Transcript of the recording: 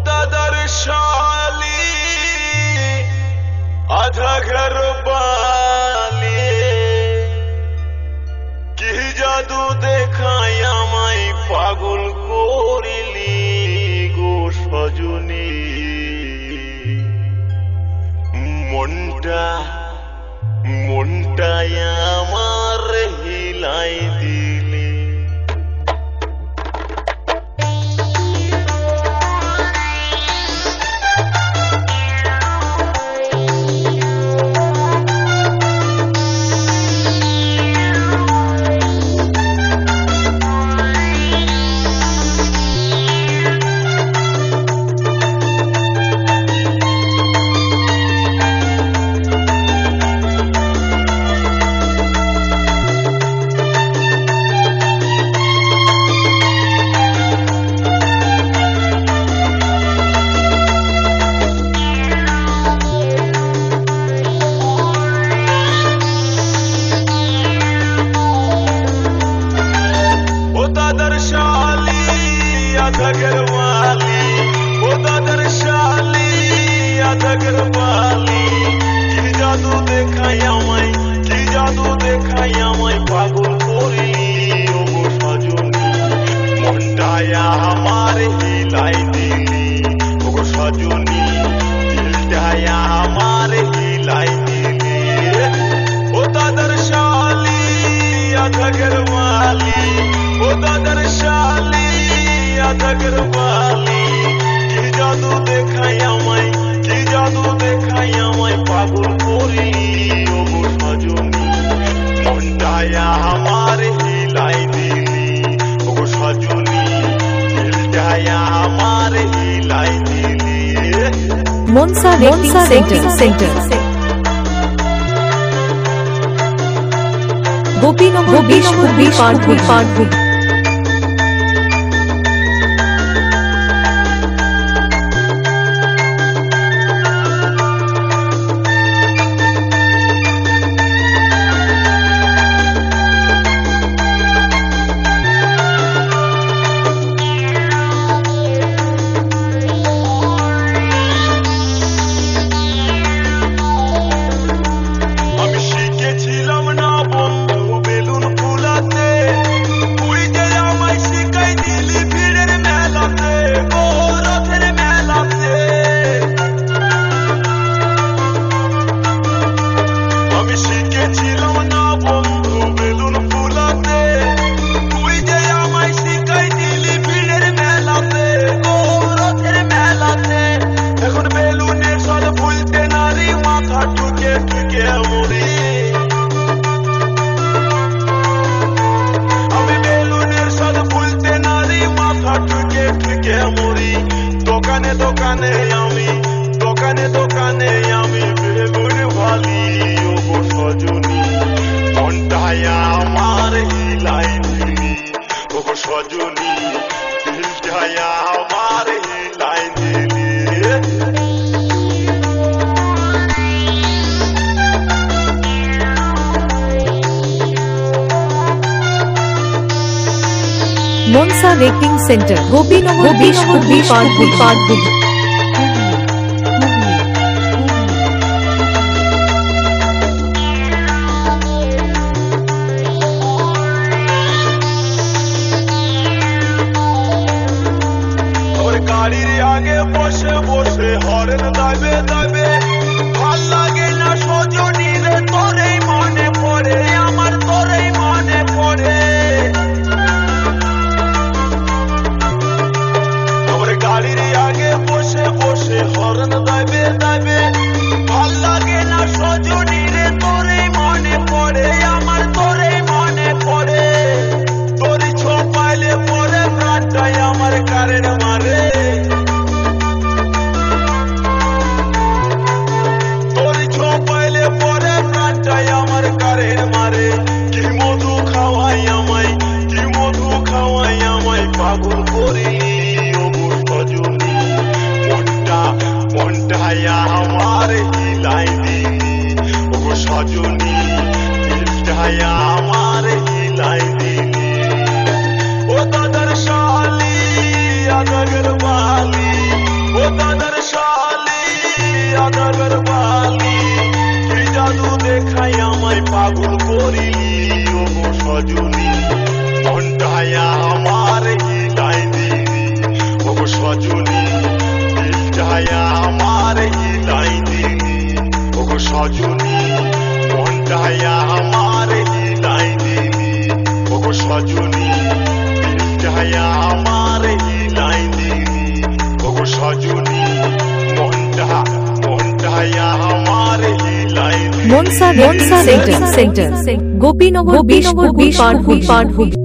दादर शाली आधा घर बाली की जादू देखाय आमाय पागल करिली गो सजनी মনটায় আমার হিলাই দিলি পাগল করিলি ওগো সজনী মনটায় আমার হিলাই দিলি ওগো সজনী দিলটায় আমার হিলাই দিলি ও দাদার শালি আধা ঘরওয়ালি ও দাদার শালি আধা ঘরওয়ালি কি জাদু দেখায় আমায় কি জাদু দেখায় আমায় পাগল করিলি ওগো সজনী মনটায় আমার হিলাই দিলি ওগো সজনী দিলটায় আমার হিলাই দিলি Monsa Center Gopinagar Park দোকানে আমি বেগুন ভালি ওগো সজনী মনটায় আমার হিলাই দিলি ওগো সজনী দিলটায় আমার হিলাই দিলি Monsa Center Gopinagar Park গাড়ির আগে বসে বসে হরেন দাবে দাবে ভাল লাগে না সজনী রে তোরেই মনে পড়ে আমার তোরেই মনে পড়ে আমার গাড়ির আগে বসে বসে হরেন দাবে দাবে ভাল লাগে না সজনী রে তোরেই মনে পড়ে আমার তোরেই মনে পড়ে তোরই ছোপাইলে পরে প্রাণটাই আমার কারেন্ট মারে পাগল করিলি ওগো সজনী মনটায় আমার হিলাই দিলি ওগো সজনী দিলটায় আমার হিলাই দিলি ও দাদার শালি আধা ঘরওয়ালি ও শালি আদাগর বালি তুই জাদু দেখাই আমায় পাগল করিলি ও গো সজনী মনটায় আমার হিলাই দিলি ও গো সজনী দিলটায় আমার হিলাই দিলি ও গো সজনী মনটায় আমার হিলাই দিলি ও গো সজনী দিলটায় আমার হিলাই দিলি ও গো সজনী মনটায় আমার হিলাই দিলি মনসা সেন্টার গোপীনগর 20 পাটপুর